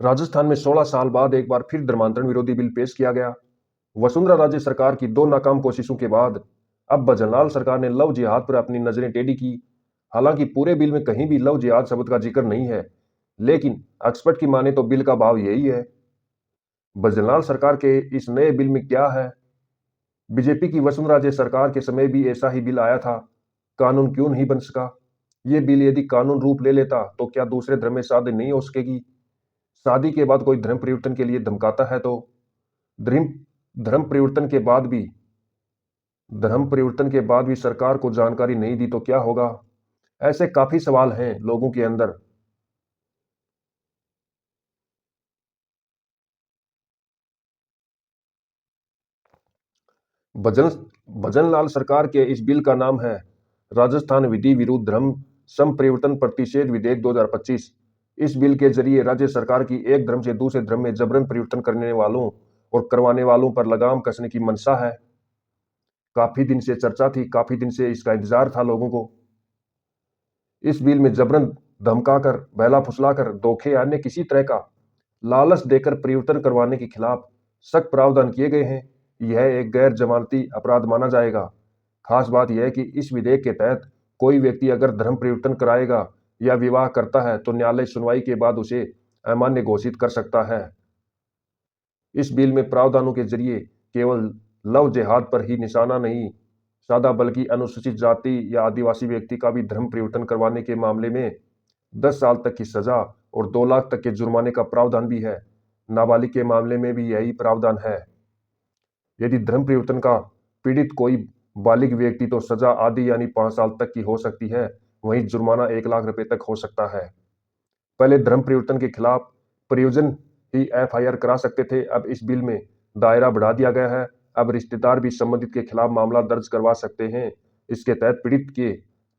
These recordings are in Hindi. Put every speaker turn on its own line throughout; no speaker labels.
राजस्थान में 16 साल बाद एक बार फिर धर्मांतरण विरोधी बिल पेश किया गया। वसुंधरा राजे सरकार की दो नाकाम कोशिशों के बाद अब भजनलाल सरकार ने लव जिहाद पर अपनी नजरें टेढ़ी की। हालांकि पूरे बिल में कहीं भी लव जिहाद शब्द का जिक्र नहीं है, लेकिन एक्सपर्ट की माने तो बिल का भाव यही है। भजनलाल सरकार के इस नए बिल में क्या है? बीजेपी की वसुंधरा राजे सरकार के समय भी ऐसा ही बिल आया था। कानून क्यों नहीं बन सका? ये बिल यदि कानून रूप ले लेता तो क्या दूसरे धर्म में शादी नहीं हो सकेगी? शादी के बाद कोई धर्म परिवर्तन के लिए धमकाता है तो धर्म धर्म परिवर्तन के बाद भी धर्म परिवर्तन के बाद भी सरकार को जानकारी नहीं दी तो क्या होगा? ऐसे काफी सवाल हैं लोगों के अंदर। भजन भजनलाल सरकार के इस बिल का नाम है राजस्थान विधि विरुद्ध धर्म संपरिवर्तन प्रतिषेध विधेयक 2025। इस बिल के जरिए राज्य सरकार की एक धर्म से दूसरे धर्म में जबरन परिवर्तन करने वालों और करवाने वालों पर लगाम कसने की मंशा है। काफी दिन से चर्चा थी, काफी दिन से इसका इंतजार था लोगों को। इस बिल में जबरन धमकाकर, बहला फुसलाकर, धोखे अन्य किसी तरह का लालच देकर परिवर्तन करवाने के खिलाफ सख्त प्रावधान किए गए हैं। यह एक गैर जमानती अपराध माना जाएगा। खास बात यह है कि इस विधेयक के तहत कोई व्यक्ति अगर धर्म परिवर्तन कराएगा या विवाह करता है तो न्यायालय सुनवाई के बाद उसे अमान्य घोषित कर सकता है। इस बिल में प्रावधानों के जरिए केवल लव जिहाद पर ही निशाना नहीं साधा, बल्कि अनुसूचित जाति या आदिवासी व्यक्ति का भी धर्म परिवर्तन करवाने के मामले में 10 साल तक की सजा और 2 लाख तक के जुर्माने का प्रावधान भी है। नाबालिग के मामले में भी यही प्रावधान है। यदि धर्म परिवर्तन का पीड़ित कोई बालिग व्यक्ति तो सजा आधी यानी 5 साल तक की हो सकती है, वहीं जुर्माना 1 लाख रुपए तक हो सकता है। पहले धर्म परिवर्तन के खिलाफ परिजन ही एफआईआर करा सकते थे, अब इस बिल में दायरा बढ़ा दिया गया है। अब रिश्तेदार भी संबंधित के खिलाफ मामला दर्ज करवा सकते हैं। इसके तहत पीड़ित के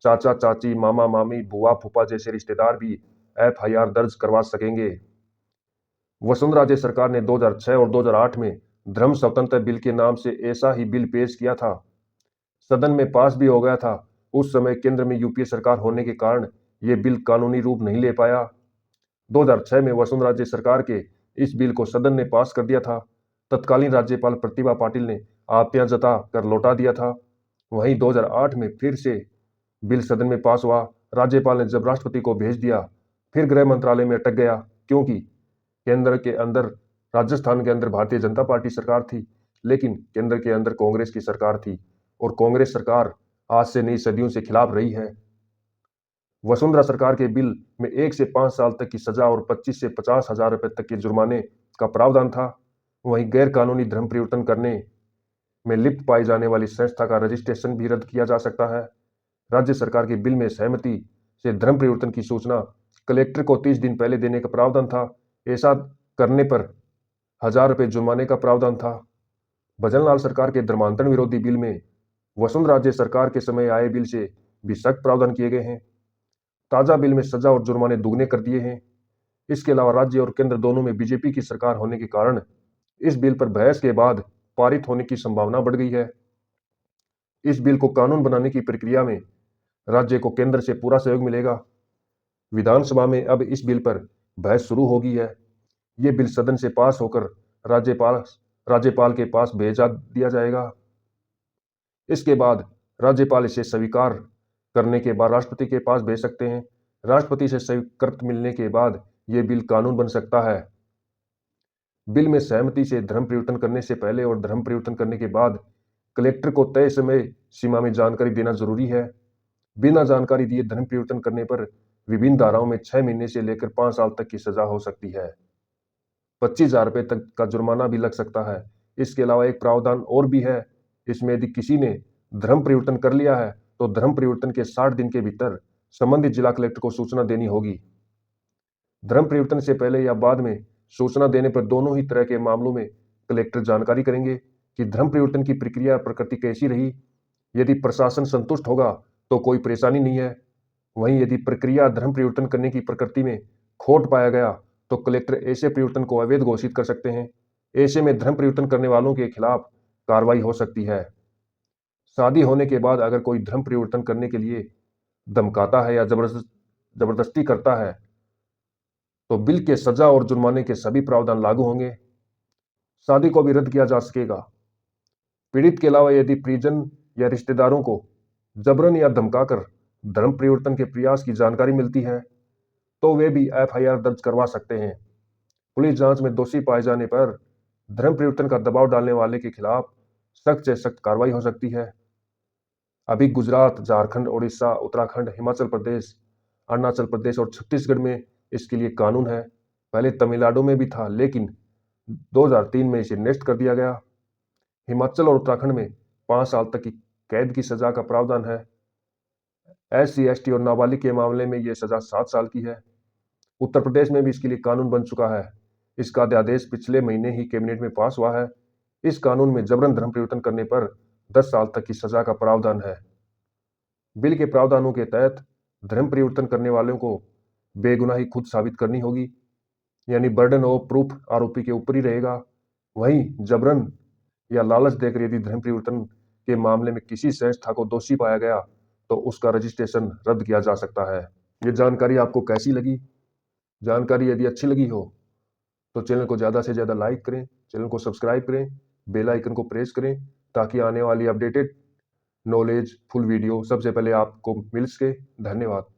चाचा चाची, मामा मामी, बुआ फूफा जैसे रिश्तेदार भी एफआईआर दर्ज करवा सकेंगे। वसुंधरा राजे सरकार ने 2006 और 2008 में धर्म स्वतंत्र बिल के नाम से ऐसा ही बिल पेश किया था। सदन में पास भी हो गया था। उस समय केंद्र में यूपीए सरकार होने के कारण यह बिल कानूनी रूप नहीं ले पाया। 2006 में वसुंधरा राजे सरकार के इस बिल को सदन ने पास कर दिया था। तत्कालीन राज्यपाल प्रतिभा पाटिल ने आपत्तियां जता कर लौटा दिया था। वहीं 2008 में फिर से बिल सदन में पास हुआ। राज्यपाल ने जब राष्ट्रपति को भेज दिया, फिर गृह मंत्रालय में अटक गया, क्योंकि केंद्र के अंदर राजस्थान के अंदर भारतीय जनता पार्टी सरकार थी, लेकिन केंद्र के अंदर कांग्रेस की सरकार थी और कांग्रेस सरकार आज से नहीं सदियों से खिलाफ रही है। वसुंधरा सरकार के बिल में 1 से 5 साल तक की सजा और 25 से 50,000 रुपए तक के जुर्माने का प्रावधान था। वहीं गैर कानूनी धर्म परिवर्तन करने में लिप्त पाई जाने वाली संस्था का रजिस्ट्रेशन भी रद्द किया जा सकता है। राज्य सरकार के बिल में सहमति से धर्म परिवर्तन की सूचना कलेक्टर को 30 दिन पहले देने का प्रावधान था। ऐसा करने पर 1,000 रुपए जुर्माने का प्रावधान था। भजनलाल सरकार के धर्मांतरण विरोधी बिल में वसुंधरा राजे सरकार के समय आए बिल से भी सख्त प्रावधान किए गए हैं। ताजा बिल में सजा और जुर्माने दुगने कर दिए हैं। इसके अलावा राज्य और केंद्र दोनों में बीजेपी की सरकार होने के कारण इस बिल पर बहस के बाद पारित होने की संभावना बढ़ गई है। इस बिल को कानून बनाने की प्रक्रिया में राज्य को केंद्र से पूरा सहयोग मिलेगा। विधानसभा में अब इस बिल पर बहस शुरू हो गई है। ये बिल सदन से पास होकर राज्यपाल राज्यपाल के पास भेजा दिया जाएगा। इसके बाद राज्यपाल इसे स्वीकार करने के बाद राष्ट्रपति के पास भेज सकते हैं। राष्ट्रपति से स्वीकृति मिलने के बाद ये बिल कानून बन सकता है। बिल में सहमति से धर्म परिवर्तन करने से पहले और धर्म परिवर्तन करने के बाद कलेक्टर को तय समय सीमा में जानकारी देना जरूरी है। बिना जानकारी दिए धर्म परिवर्तन करने पर विभिन्न धाराओं में 6 महीने से लेकर 5 साल तक की सजा हो सकती है। 25,000 रुपए तक का जुर्माना भी लग सकता है। इसके अलावा एक प्रावधान और भी है। इसमें यदि किसी ने धर्म परिवर्तन कर लिया है तो धर्म परिवर्तन के 60 दिन के भीतर संबंधित जिला कलेक्टर को सूचना देनी होगी। धर्म परिवर्तन से पहले या बाद में सूचना देने पर दोनों ही तरह के मामलों में कलेक्टर जानकारी करेंगे कि धर्म परिवर्तन की प्रक्रिया प्रकृति कैसी रही। यदि प्रशासन संतुष्ट होगा तो कोई परेशानी नहीं है। वहीं यदि प्रक्रिया धर्म परिवर्तन करने की प्रकृति में खोट पाया गया तो कलेक्टर ऐसे परिवर्तन को अवैध घोषित कर सकते हैं। ऐसे में धर्म परिवर्तन करने वालों के खिलाफ कार्रवाई हो सकती है। शादी होने के बाद अगर कोई धर्म परिवर्तन करने के लिए धमकाता है या जबरदस्ती करता है तो बिल के सजा और जुर्माने के सभी प्रावधान लागू होंगे। शादी को भी रद्द किया जा सकेगा। पीड़ित के अलावा यदि परिजन या रिश्तेदारों को जबरन या धमकाकर धर्म परिवर्तन के प्रयास की जानकारी मिलती है तो वे भी एफआईआर दर्ज करवा सकते हैं। पुलिस जांच में दोषी पाए जाने पर धर्म परिवर्तन का दबाव डालने वाले के खिलाफ सख्त से सख्त कार्रवाई हो सकती है। अभी गुजरात, झारखंड, उड़ीसा, उत्तराखंड, हिमाचल प्रदेश, अरुणाचल प्रदेश और छत्तीसगढ़ में इसके लिए कानून है। पहले तमिलनाडु में भी था, लेकिन 2003 में इसे नष्ट कर दिया गया। हिमाचल और उत्तराखंड में 5 साल तक की कैद की सजा का प्रावधान है। SC, ST और नाबालिग के मामले में यह सजा 7 साल की है। उत्तर प्रदेश में भी इसके लिए कानून बन चुका है। इसका अध्यादेश पिछले महीने ही कैबिनेट में पास हुआ है। इस कानून में जबरन धर्म परिवर्तन करने पर 10 साल तक की सजा का प्रावधान है। बिल के प्रावधानों के तहत धर्म परिवर्तन करने वालों को बेगुनाही खुद साबित करनी होगी, यानी बर्डन ऑफ प्रूफ आरोपी के ऊपर ही रहेगा। वहीं जबरन या लालच देकर यदि धर्म परिवर्तन के मामले में किसी संस्था को दोषी पाया गया तो उसका रजिस्ट्रेशन रद्द किया जा सकता है। ये जानकारी आपको कैसी लगी? जानकारी यदि अच्छी लगी हो तो चैनल को ज़्यादा से ज़्यादा लाइक करें, चैनल को सब्सक्राइब करें, बेल आइकन को प्रेस करें ताकि आने वाली अपडेटेड नॉलेज फुल वीडियो सबसे पहले आपको मिल सके। धन्यवाद।